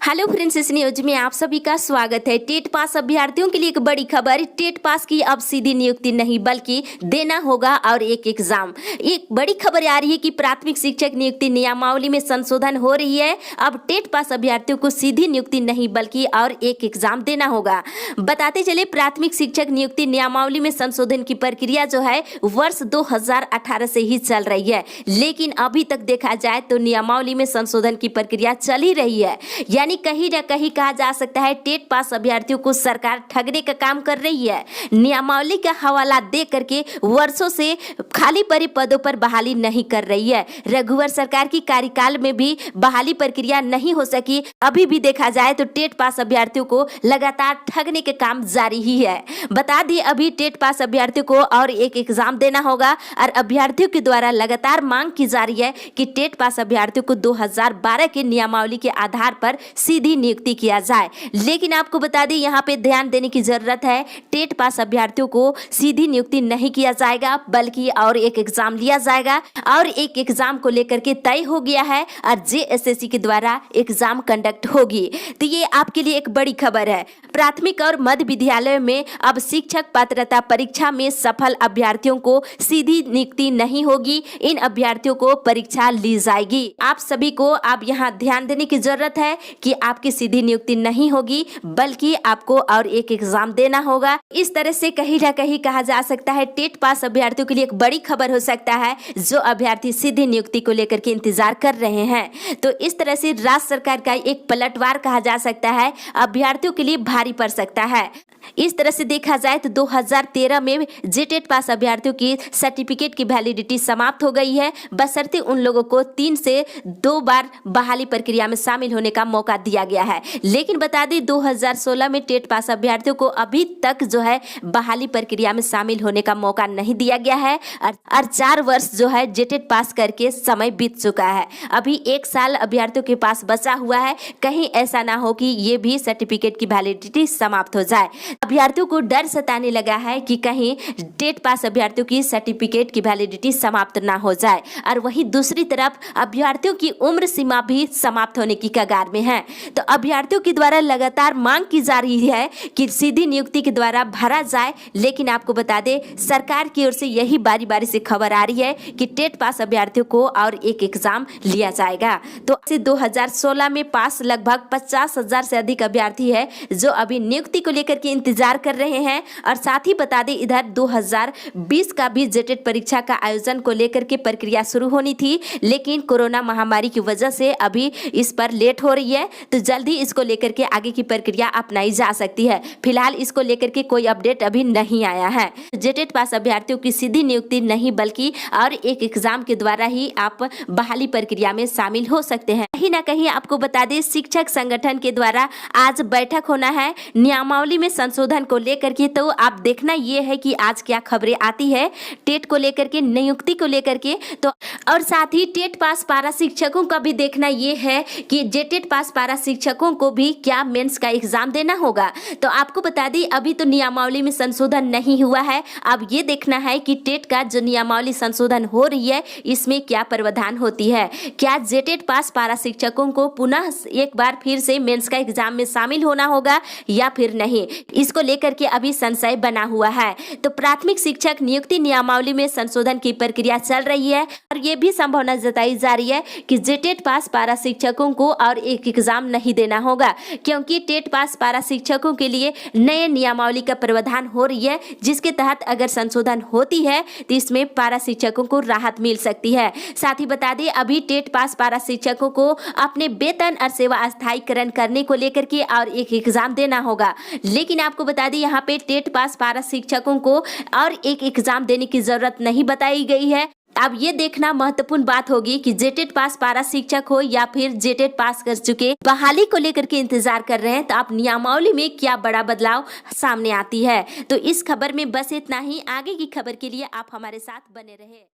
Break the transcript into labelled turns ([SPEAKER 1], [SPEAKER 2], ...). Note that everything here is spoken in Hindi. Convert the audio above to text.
[SPEAKER 1] हेलो फ्रेंड्स, इस न्यूज में आप सभी का स्वागत है। टेट पास अभ्यर्थियों के लिए एक बड़ी खबर। टेट पास की अब सीधी नियुक्ति नहीं बल्कि देना होगा और एक एग्जाम। एक बड़ी खबर आ रही है कि प्राथमिक शिक्षक नियुक्ति नियमावली में संशोधन हो रही है। अब टेट पास अभ्यर्थियों को सीधी नियुक्ति नहीं बल्कि और एक एग्जाम देना होगा। बताते चले, प्राथमिक शिक्षक नियुक्ति नियमावली में संशोधन की प्रक्रिया जो है वर्ष 2018 से ही चल रही है, लेकिन अभी तक देखा जाए तो नियमावली में संशोधन की प्रक्रिया चल ही रही है। यानी कहीं न कहीं कहा जा सकता है टेट पास अभ्यर्थियों को सरकार ठगने का काम कर रही है। नियमावली का हवाला दे करके वर्षों से खाली पड़े पदों पर बहाली नहीं कर रही है। रघुवर सरकार की कार्यकाल में भी बहाली प्रक्रिया नहीं हो सकी। अभी भी देखा जाए तो टेट पास अभ्यर्थियों को लगातार ठगने के काम जारी ही है। बता दें, अभी टेट पास अभ्यर्थियों को और एक एग्जाम देना होगा और अभ्यर्थियों के द्वारा लगातार मांग की जा रही है कि टेट पास अभ्यर्थियों को 2012 के नियमावली के आधार पर सीधी नियुक्ति किया जाए। लेकिन आपको बता दें, यहाँ पे ध्यान देने की जरूरत है। टेट पास अभ्यर्थियों को सीधी नियुक्ति नहीं किया जाएगा बल्कि और एक एग्जाम लिया जाएगा और एक एग्जाम को लेकर के तय हो गया है और जेएसएससी के द्वारा एग्जाम कंडक्ट होगी। तो ये आपके लिए एक बड़ी खबर है। प्राथमिक और मध्य विद्यालय में अब शिक्षक पात्रता परीक्षा में सफल अभ्यर्थियों को सीधी नियुक्ति नहीं होगी। इन अभ्यर्थियों को परीक्षा ली जाएगी। आप सभी को अब यहाँ ध्यान देने की जरूरत है कि आपकी सीधी नियुक्ति नहीं होगी बल्कि आपको और एक एग्जाम देना होगा। इस तरह से कहीं ना कहीं कहा जा सकता है टेट पास अभ्यर्थियों के लिए एक बड़ी खबर हो सकता है, जो अभ्यर्थी सीधी नियुक्ति को लेकर के इंतजार कर रहे हैं। तो इस तरह से राज्य सरकार का एक पलटवार कहा जा सकता है, अभ्यर्थियों के लिए भारी पड़ सकता है। इस तरह से देखा जाए तो 2013 में जेटेट पास अभ्यर्थियों की सर्टिफिकेट की वैलिडिटी समाप्त हो गई है, बशर्ते उन लोगों को 3 से 2 बार बहाली प्रक्रिया में शामिल होने का मौका दिया गया है। लेकिन बता दें 2016 में टेट पास अभ्यर्थियों को अभी तक जो है बहाली प्रक्रिया में शामिल होने का मौका नहीं दिया गया है और 4 वर्ष जो है जेटेट पास करके समय बीत चुका है। अभी 1 साल अभ्यर्थियों के पास बचा हुआ है। कहीं ऐसा ना हो कि ये भी सर्टिफिकेट की वैलिडिटी समाप्त हो जाए। अभ्यर्थियों को डर सताने लगा है कि कहीं टेट पास अभ्यर्थियों की सर्टिफिकेट की वैलिडिटी समाप्त ना हो जाए और वहीं दूसरी तरफ अभ्यर्थियों की उम्र सीमा भी समाप्त होने की कगार में है। तो अभ्यर्थियों के द्वारा लगातार मांग की जा रही है कि सीधी नियुक्ति के द्वारा भरा जाए। लेकिन आपको बता दें, सरकार की ओर से यही बारी बारी से खबर आ रही है कि टेट पास अभ्यर्थियों को और एक एग्जाम लिया जाएगा। तो 2016 में पास लगभग 50,000 से अधिक अभ्यर्थी है जो अभी नियुक्ति को लेकर के इंतजार कर रहे हैं। और साथ ही बता दें, इधर 2020 का भी जेटेट परीक्षा का आयोजन को लेकर के प्रक्रिया शुरू होनी थी, लेकिन कोरोना महामारी की वजह से अभी इस पर लेट हो रही है। तो जल्द ही इसको लेकर के आगे की प्रक्रिया अपनाई जा सकती है। फिलहाल इसको लेकर के कोई अपडेट अभी नहीं आया है। जेटेट पास अभ्यर्थियों की सीधी नियुक्ति नहीं बल्कि और एक एग्जाम के द्वारा ही आप बहाली प्रक्रिया में शामिल हो सकते हैं। कहीं ना कहीं आपको बता दें, शिक्षक संगठन के द्वारा आज बैठक होना है नियमावली में संशोधन को लेकर के। तो आप देखना ये है कि आज क्या खबरें आती है टेट को लेकर के, नियुक्ति को लेकर के। तो और साथ ही टेट पास पारा शिक्षकों का भी देखना ये है कि जेटेट पास पारा शिक्षकों को भी क्या मेंस का एग्जाम देना होगा। तो आपको बता दी, अभी तो नियमावली में संशोधन नहीं हुआ है। अब ये देखना है कि टेट का जो नियमावली संशोधन हो रही है इसमें क्या प्रावधान होती है। क्या जेटेट पास पारा शिक्षकों को पुनः एक बार फिर से मेंस का एग्जाम में शामिल होना होगा या फिर नहीं, इसको लेकर के अभी संशय बना हुआ है। तो प्राथमिक शिक्षक नियुक्ति नियमावली में संशोधन की प्रक्रिया चल रही है और ये भी संभावना जताई जा रही है कि जेटेट पास पारा शिक्षकों को और एक एग्जाम नहीं देना होगा, क्योंकि टेट पास पारा शिक्षकों के लिए नए नियमावली का प्रावधान हो रही है, जिसके तहत अगर संशोधन होती है तो इसमें पारा शिक्षकों को राहत मिल सकती है। साथ ही बता दें, अभी टेट पास पारा शिक्षकों को अपने वेतन और सेवा स्थायीकरण करने को लेकर के और एक एग्जाम देना होगा। लेकिन आपको बता दें, यहाँ पे टेट पास पारा शिक्षकों को और एक एग्जाम देने की जरूरत नहीं बताई गई है। अब ये देखना महत्वपूर्ण बात होगी कि जेटेट पास पारा शिक्षक हो या फिर जेटेट पास कर चुके बहाली को लेकर के इंतजार कर रहे हैं, तो आप नियमावली में क्या बड़ा बदलाव सामने आती है। तो इस खबर में बस इतना ही। आगे की खबर के लिए आप हमारे साथ बने रहे।